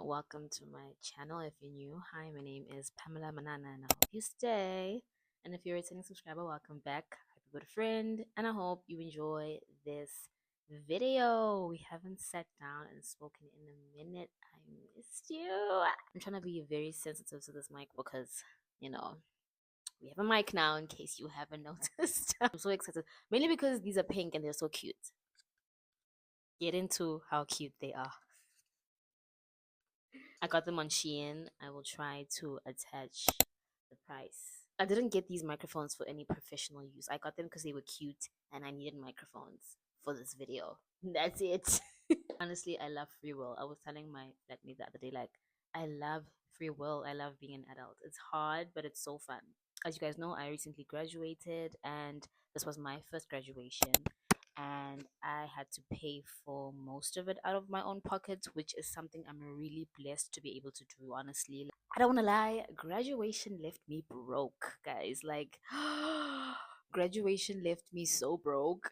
welcome to my channel. If you're new, hi, my name is Pamela Manana and I hope you stay. And if you're a returning subscriber, welcome back. Happy good friend, and I hope you enjoy this video. We haven't sat down and spoken in a minute. I missed you. I'm trying to be very sensitive to this mic because, you know, we have a mic now in case you haven't noticed. I'm so excited, mainly because these are pink and they're so cute. Get into how cute they are. I got them on Shein. I will try to attach the price. I didn't get these microphones for any professional use. I got them because they were cute and I needed microphones for this video. That's it. Honestly, I love free will. I was telling my flatmate the other day, like, I love free will. I love being an adult. It's hard, but it's so fun. As you guys know, I recently graduated and this was my first graduation, and I had to pay for most of it out of my own pocket, which is something I'm really blessed to be able to do, honestly. I don't want to lie, graduation left me broke, guys. Like, graduation left me so broke,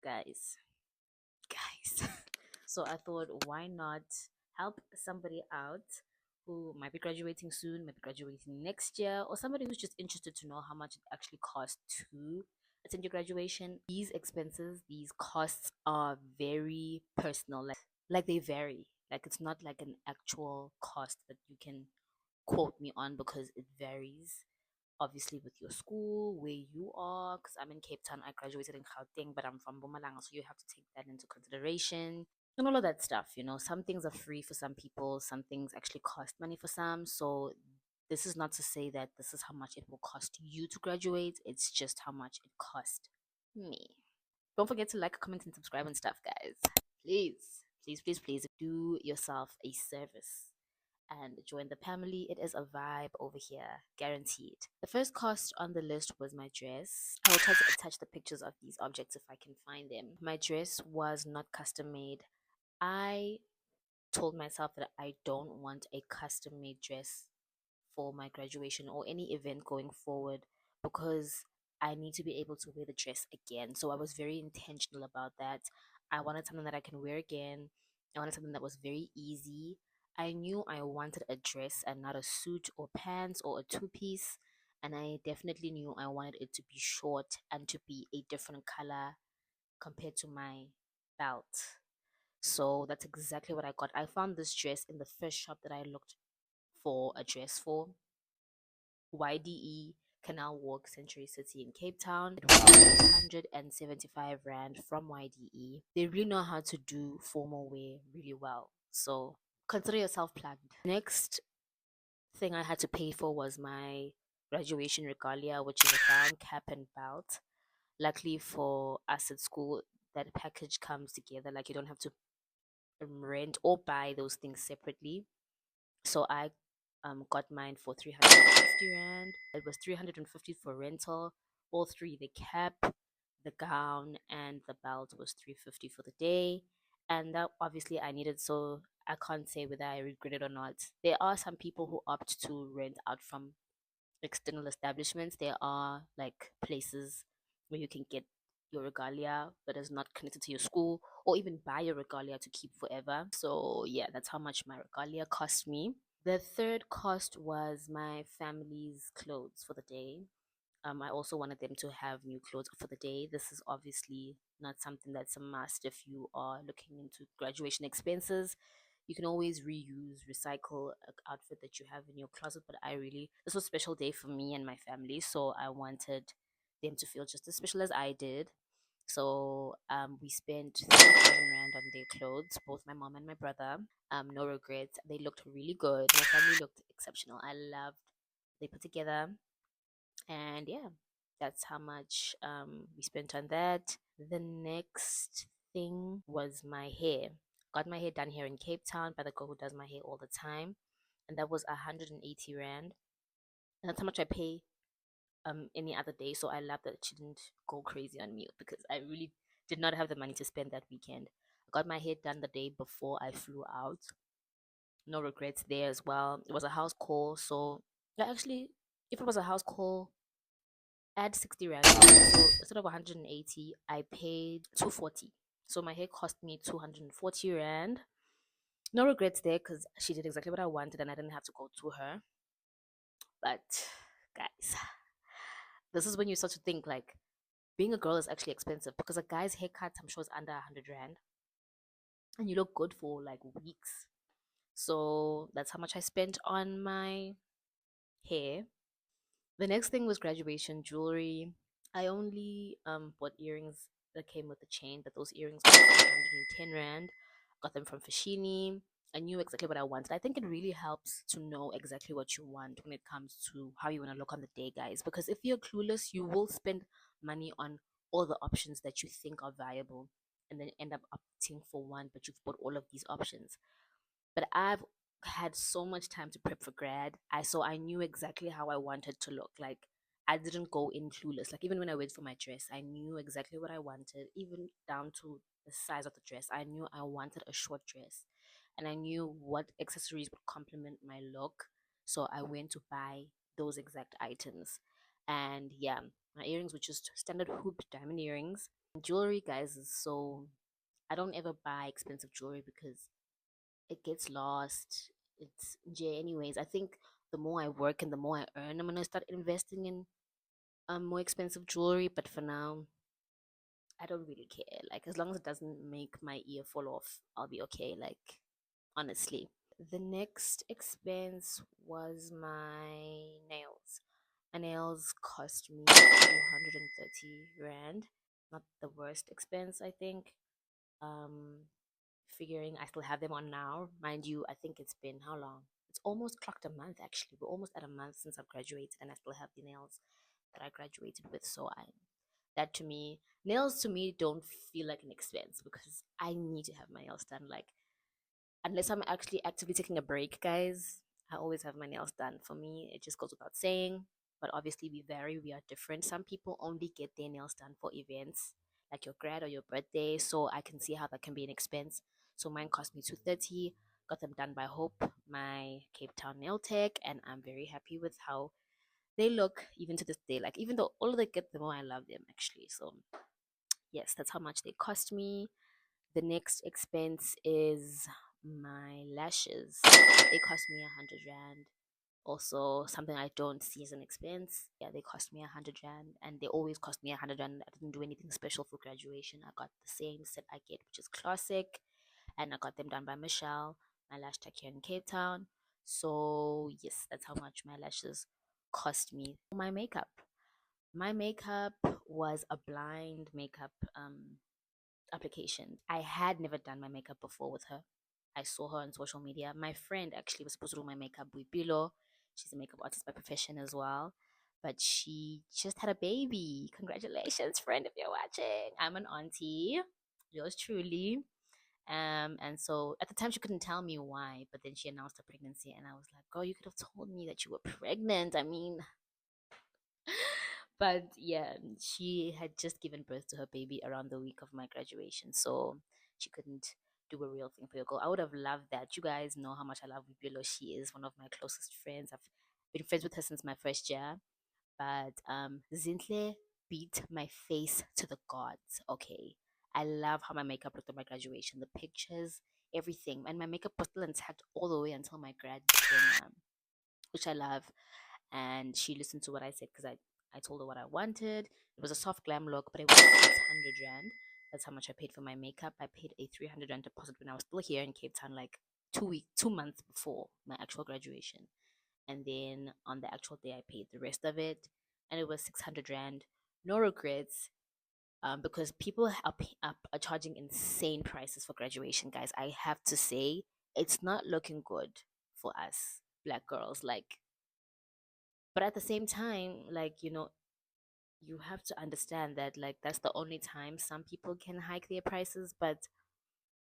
guys. Guys. So I thought, why not help somebody out who might be graduating soon, might be graduating next year, or somebody who's just interested to know how much it actually costs to attend your graduation. These expenses, these costs are very personal. Like they vary. Like it's not like an actual cost that you can quote me on because it varies obviously with your school, where you are. Because I'm in Cape Town, I graduated in Gauteng, but I'm from Bumalanga, so you have to take that into consideration and all of that stuff. Some things are free for some people, some things actually cost money for some. So this is not to say that this is how much it will cost you to graduate, it's just how much it cost me. Don't forget to like, comment, and subscribe and stuff, guys. Please, please, please, please do yourself a service and join the family. It is a vibe over here, guaranteed. The first cost on the list was my dress. I will try to attach the pictures of these objects if I can find them. My dress was not custom made. I told myself that I don't want a custom made dress for my graduation or any event going forward because I need to be able to wear the dress again. So I was very intentional about that. I wanted something that I can wear again. I wanted something that was very easy. I knew I wanted a dress and not a suit or pants or a two-piece. And I definitely knew I wanted it to be short and to be a different color compared to my belt. So that's exactly what I got. I found this dress in the first shop that I looked for a dress for. YDE Canal Walk, Century City in Cape Town. It was 175 Rand from YDE. They really know how to do formal wear really well. So consider yourself planned. Next thing I had to pay for was my graduation regalia, which is a gown, cap, and belt. Luckily for us at school, that package comes together. Like you don't have to rent or buy those things separately. So I got mine for 350 Rand. It was 350 for rental. All three, the cap, the gown, and the belt was 350 for the day. And that obviously I needed, so I can't say whether I regret it or not. There are some people who opt to rent out from external establishments. There are like places where you can get your regalia that is not connected to your school, or even buy your regalia to keep forever. So yeah, that's how much my regalia cost me. The third cost was my family's clothes for the day. I also wanted them to have new clothes for the day. This is obviously not something that's a must if you are looking into graduation expenses. You can always reuse, recycle an outfit that you have in your closet. But this was a special day for me and my family, so I wanted them to feel just as special as I did. So we spent 3,000 Rand on their clothes, both my mom and my brother. No regrets. They looked really good. My family looked exceptional. I loved they put together, and yeah, that's how much we spent on that. The next thing was my hair. Got my hair done here in Cape Town by the girl who does my hair all the time, and that was 180 Rand. And that's how much I pay any other day. So I love that she didn't go crazy on me because I really did not have the money to spend that weekend. I got my hair done the day before I flew out. No regrets there as well. It was a house call, so yeah, actually, if it was a house call, add 60 Rand. So instead of 180, I paid 240. So my hair cost me 240 Rand. No regrets there because she did exactly what I wanted and I didn't have to go to her. But guys, this is when you start to think like being a girl is actually expensive because a guy's haircut, I'm sure, is under 100 rand, and you look good for like weeks. So that's how much I spent on my hair. The next thing was graduation jewelry. I only bought earrings that came with the chain, but those earrings cost me 110 rand. Got them from Fashini. I knew exactly what I wanted. I think it really helps to know exactly what you want when it comes to how you want to look on the day, guys. Because if you're clueless, you will spend money on all the options that you think are viable and then end up opting for one, but you've bought all of these options. But I've had so much time to prep for grad. I knew exactly how I wanted to look. Like I didn't go in clueless. Like even when I went for my dress, I knew exactly what I wanted, even down to the size of the dress. I knew I wanted a short dress, and I knew what accessories would complement my look. So I went to buy those exact items. And yeah, my earrings were just standard hoop diamond earrings. Jewelry, guys, is so I don't ever buy expensive jewelry because it gets lost. It's J anyways. I think the more I work and the more I earn, I'm gonna start investing in more expensive jewelry. But for now, I don't really care. Like as long as it doesn't make my ear fall off, I'll be okay. Like honestly. The next expense was my nails. My nails cost me 230 rand. Not the worst expense, I think. Um, Figuring I still have them on now. Mind you, I think it's been how long? It's almost clocked a month actually. We're almost at a month since I've graduated and I still have the nails that I graduated with. So I that to me nails to me don't feel like an expense because I need to have my nails done. Like unless I'm actually actively taking a break, guys, I always have my nails done. For me, it just goes without saying. But obviously, we vary, we are different. Some people only get their nails done for events like your grad or your birthday. So I can see how that can be an expense. So mine cost me 230. Got them done by Hope, my Cape Town nail tech, and I'm very happy with how they look even to this day. Like even though older they get, the more I love them actually. So yes, that's how much they cost me. The next expense is my lashes. They cost me 100 rand. Also, something I don't see as an expense. Yeah, they cost me 100 rand, and they always cost me 100 rand. I didn't do anything special for graduation. I got the same set I get, which is classic, and I got them done by Michelle, my lash tech here in Cape Town. So yes, that's how much my lashes cost me. My makeup was a blind makeup application. I had never done my makeup before with her. I saw her on social media. My friend actually was supposed to do my makeup with Bilo. She's a makeup artist by profession as well. But she just had a baby. Congratulations, friend, if you're watching. I'm an auntie, yours truly. And so at the time she couldn't tell me why, but then she announced her pregnancy, and I was like, "Girl, you could have told me that you were pregnant." I mean, but yeah, she had just given birth to her baby around the week of my graduation, so she couldn't do a real thing for your girl. I would have loved that. You guys know how much I love Wipilo. She is one of my closest friends. I've been friends with her since my first year. But Zintle beat my face to the gods. Okay, I love how my makeup looked at my graduation, the pictures, everything, and my makeup was still intact all the way until my grad dinner, which I love. And she listened to what I said because I told her what I wanted. It was a soft glam look, but it was 600 rand. That's how much I paid for my makeup. I paid a 300 rand deposit when I was still here in Cape Town, like 2 months before my actual graduation. And then on the actual day, I paid the rest of it, and it was 600 rand. No regrets. Because people are charging insane prices for graduation, guys. I have to say, it's not looking good for us black girls. Like, but at the same time, like, you have to understand that, like, that's the only time some people can hike their prices. But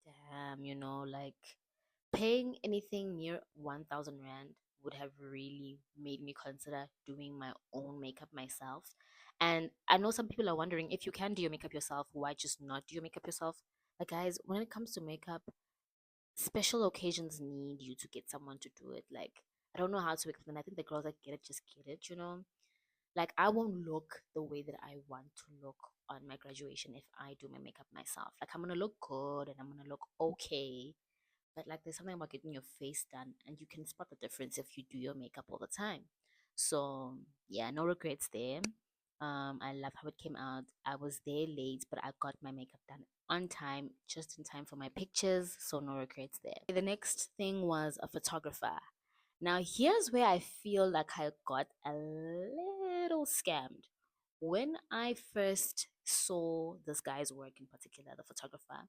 damn, like, paying anything near 1000 rand would have really made me consider doing my own makeup myself. And I know some people are wondering, if you can do your makeup yourself, why just not do your makeup yourself? Like, guys, when it comes to makeup, special occasions need you to get someone to do it. Like, I don't know how to explain. I think the girls that get it just get it. Like, I won't look the way that I want to look on my graduation if I do my makeup myself. Like, I'm gonna look good and I'm gonna look okay, But like there's something about getting your face done, and you can spot the difference if you do your makeup all the time. So yeah, no regrets there. I love how it came out. I was there late, but I got my makeup done on time, just in time for my pictures. So no regrets there. The next thing was a photographer. Now here's where I feel like I got a little scammed. When I first saw this guy's work in particular, the photographer,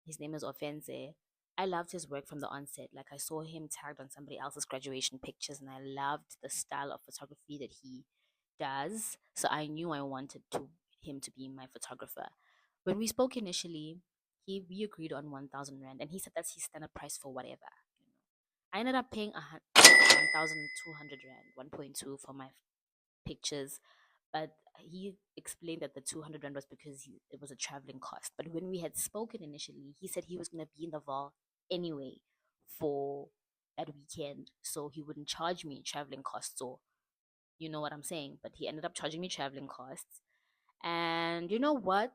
his name is Offense. I loved his work from the onset. Like I saw him tagged on somebody else's graduation pictures, and I loved the style of photography that he does. So I knew I wanted to him to be my photographer. When we spoke initially, he we agreed on 1,000 rand, and he said that's his standard price for whatever. I ended up paying 1,200 rand, 1.2 for my pictures, but he explained that the 200 rand was because it was a traveling cost. But when we had spoken initially, he said he was going to be in the Val anyway for that weekend, so he wouldn't charge me traveling costs, or you know what I'm saying. But he ended up charging me traveling costs. And you know what?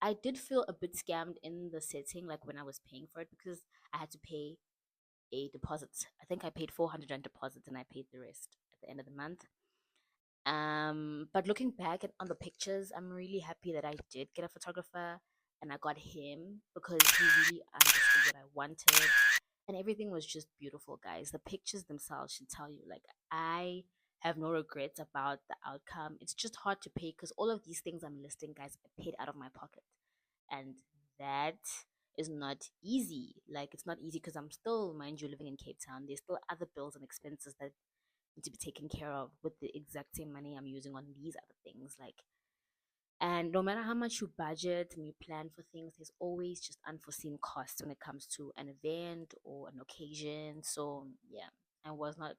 I did feel a bit scammed in the setting, like when I was paying for it, because I had to pay a deposit. I think I paid 400 rand deposit, and I paid the rest at the end of the month. But looking back on the pictures, I'm really happy that I did get a photographer, and I got him because he really understood what I wanted, and everything was just beautiful, guys. The pictures themselves should tell you, like, I have no regrets about the outcome. It's just hard to pay because all of these things I'm listing, guys, I paid out of my pocket, and that is not easy. Like, it's not easy because I'm still, mind you, living in Cape Town. There's still other bills and expenses that to be taken care of with the exact same money I'm using on these other things. Like, and no matter how much you budget and you plan for things, there's always just unforeseen costs when it comes to an event or an occasion. So yeah, I was not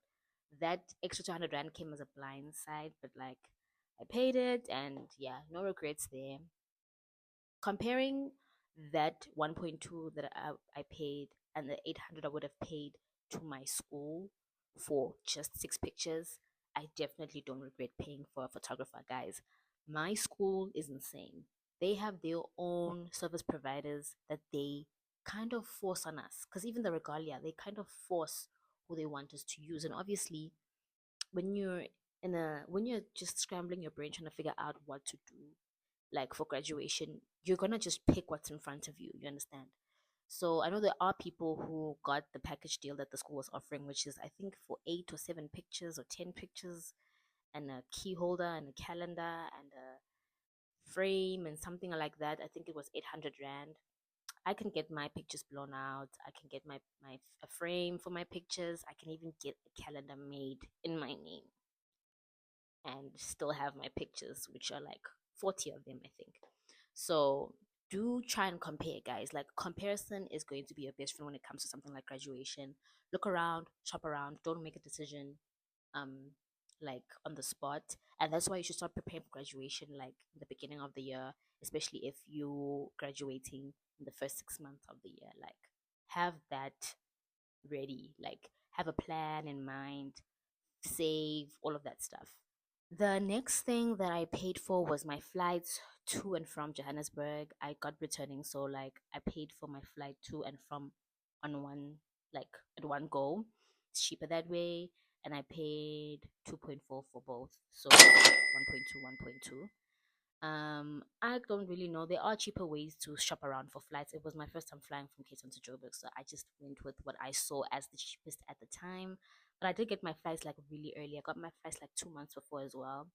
that extra 200 rand came as a blind side, but like I paid it, and yeah, no regrets there. Comparing that 1.2 that I paid and the 800 I would have paid to my school for just 6 pictures, I definitely don't regret paying for a photographer, guys. My school is insane. They have their own service providers that they kind of force on us, because even the Regalia, they kind of force who they want us to use. And obviously, when you're when you're just scrambling your brain trying to figure out what to do, like for graduation, you're gonna just pick what's in front of you. You understand? So I know there are people who got the package deal that the school was offering, which is I think for 8 or 7 pictures or 10 pictures, and a key holder and a calendar and a frame and something like that. I think it was 800 rand. I can get my pictures blown out. I can get my a frame for my pictures. I can even get a calendar made in my name and still have my pictures, which are like 40 of them, I think. So do try and compare, guys. Like, comparison is going to be your best friend when it comes to something like graduation. Look around, shop around, don't make a decision um like on the spot. And that's why you should start preparing for graduation like in the beginning of the year, especially if you graduating in the first 6 months of the year. Like, have that ready, like have a plan in mind, save all of that stuff. The next thing that I paid for was my flights to and from Johannesburg. I got returning, so like I paid for my flight to and from on one, like at one go. It's cheaper that way, and I paid 2.4 for both, so 1.2, 1.2. I don't really know. There are cheaper ways to shop around for flights. It was my first time flying from Cape Town to Joburg, so I just went with what I saw as the cheapest at the time. But I did get my flights like really early. I got my flights like 2 months before as well,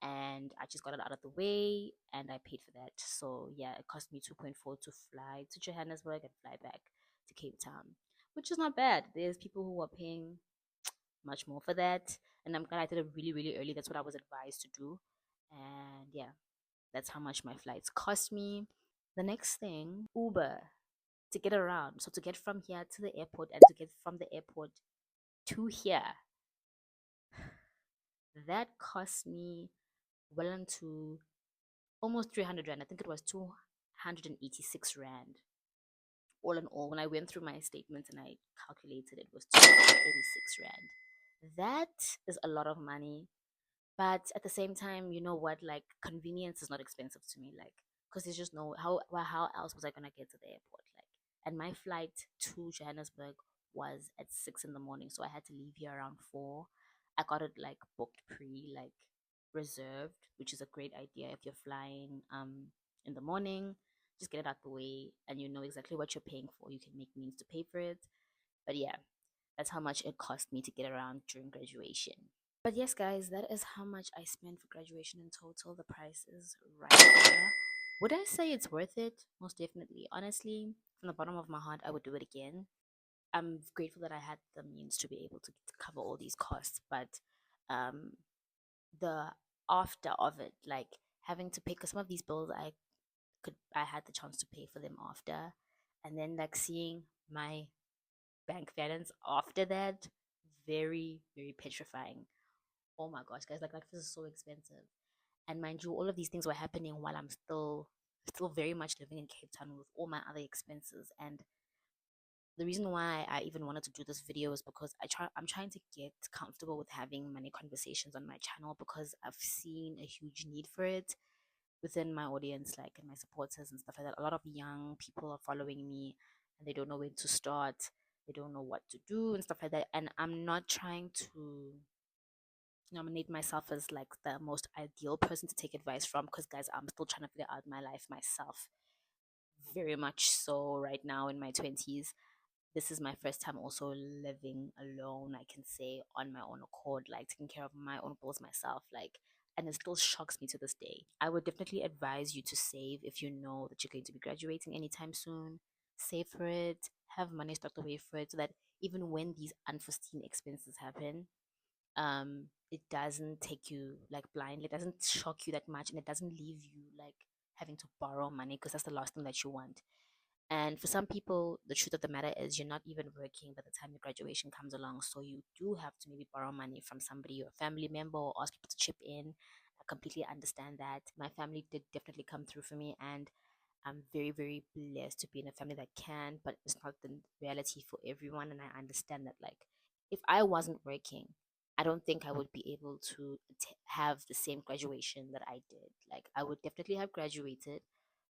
and I just got it out of the way, and I paid for that. So yeah, it cost me 2.4 to fly to Johannesburg and fly back to Cape Town, which is not bad. There's people who are paying much more for that, and I'm glad I did it really really early. That's what I was advised to do, and yeah, that's how much my flights cost me. The next thing, Uber to get around. So to get from here to the airport and to get from the airport to here, that cost me well into almost 300 rand. I think it was 286 rand. All in all, when I went through my statements and I calculated, it was 286 rand. That is a lot of money. But at the same time, you know what? Like, convenience is not expensive to me. Like, because there's just no how else was I gonna get to the airport? Like, and my flight to Johannesburg was at 6 in the morning, so I had to leave here around 4. I got it like booked like reserved, which is a great idea if you're flying in the morning. Just get it out the way, and you know exactly what you're paying for. You can make means to pay for it. But yeah, that's how much it cost me to get around during graduation. But yes, guys, that is how much I spent for graduation in total. The price is right there. Would I say it's worth it? Most definitely. Honestly, from the bottom of my heart, I would do it again. I'm grateful that I had the means to be able to cover all these costs, but um, the after of it, like having to pay, because some of these bills I had the chance to pay for them after, and then like seeing my bank balance after that, very very petrifying. Oh my gosh, guys, like this is so expensive. And mind you, all of these things were happening while I'm still very much living in Cape Town with all my other expenses. And the reason why I even wanted to do this video is because I'm trying to get comfortable with having money conversations on my channel, because I've seen a huge need for it within my audience, like in my supporters and stuff like that. A lot of young people are following me and they don't know when to start, they don't know what to do and stuff like that. And I'm not trying to nominate myself as like the most ideal person to take advice from, because guys, I'm still trying to figure out my life myself, very much so right now in my 20s. This is my first time also living alone, I can say, on my own accord, like taking care of my own bills myself, like, and it still shocks me to this day. I would definitely advise you to save if you know that you're going to be graduating anytime soon. Save for it, have money stocked away for it, so that even when these unforeseen expenses happen, it doesn't take you like blind, it doesn't shock you that much, and it doesn't leave you like having to borrow money, because that's the last thing that you want. And for some people, the truth of the matter is you're not even working by the time your graduation comes along, so you do have to maybe borrow money from somebody or a family member, or ask people to chip in. I completely understand that. My family did definitely come through for me, and I'm very, very blessed to be in a family that can, but it's not the reality for everyone. And I understand that, like, if I wasn't working, I don't think I would be able to have the same graduation that I did. Like, I would definitely have graduated,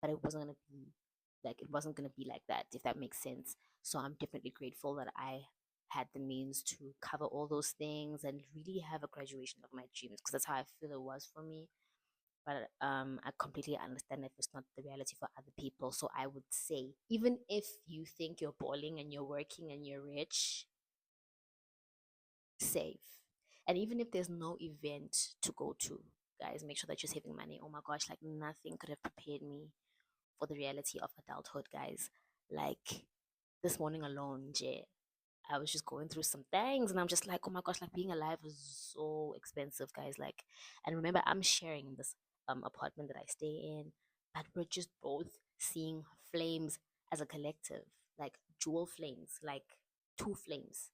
but it wasn't going to be like that, if that makes sense. So I'm definitely grateful that I had the means to cover all those things and really have a graduation of my dreams, because that's how I feel it was for me. But I completely understand if it's not the reality for other people. So I would say, even if you think you're balling and you're working and you're rich, save. And even if there's no event to go to, guys, make sure that you're saving money. Oh my gosh, like nothing could have prepared me for the reality of adulthood, guys. Like this morning alone, Jay, I was just going through some things and I'm just like, oh my gosh, like being alive is so expensive, guys. Like, and remember, I'm sharing this apartment that I stay in, but we're just both seeing flames as a collective, like dual flames, like two flames,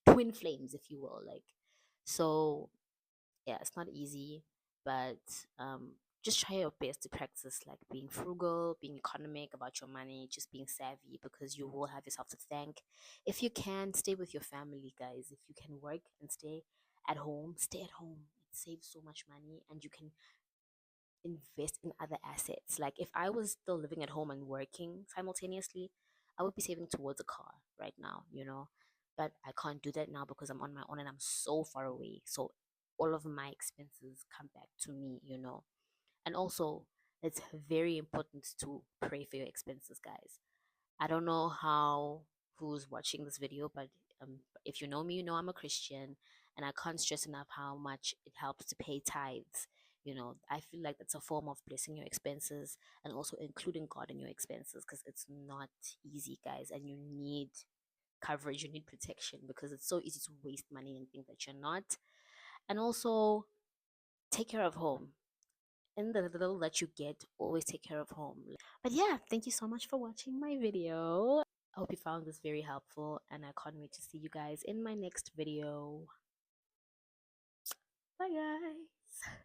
twin flames, if you will. Like, so yeah, it's not easy, but just try your best to practice like being frugal, being economic about your money, just being savvy, because you will have yourself to thank. If you can, stay with your family, guys. If you can work and stay at home, stay at home. It saves so much money, and you can invest in other assets. Like if I was still living at home and working simultaneously, I would be saving towards a car right now, you know. But I can't do that now because I'm on my own and I'm so far away. So all of my expenses come back to me, you know. And also, it's very important to pray for your expenses, guys. I don't know how who's watching this video, but if you know me, you know I'm a Christian, and I can't stress enough how much it helps to pay tithes. You know, I feel like that's a form of blessing your expenses and also including God in your expenses, because it's not easy, guys, and you need coverage, you need protection, because it's so easy to waste money and think that you're not. And also, take care of home. In the little that you get, always take care of home. But yeah, thank you so much for watching my video. I hope you found this very helpful, and I can't wait to see you guys in my next video. Bye, guys.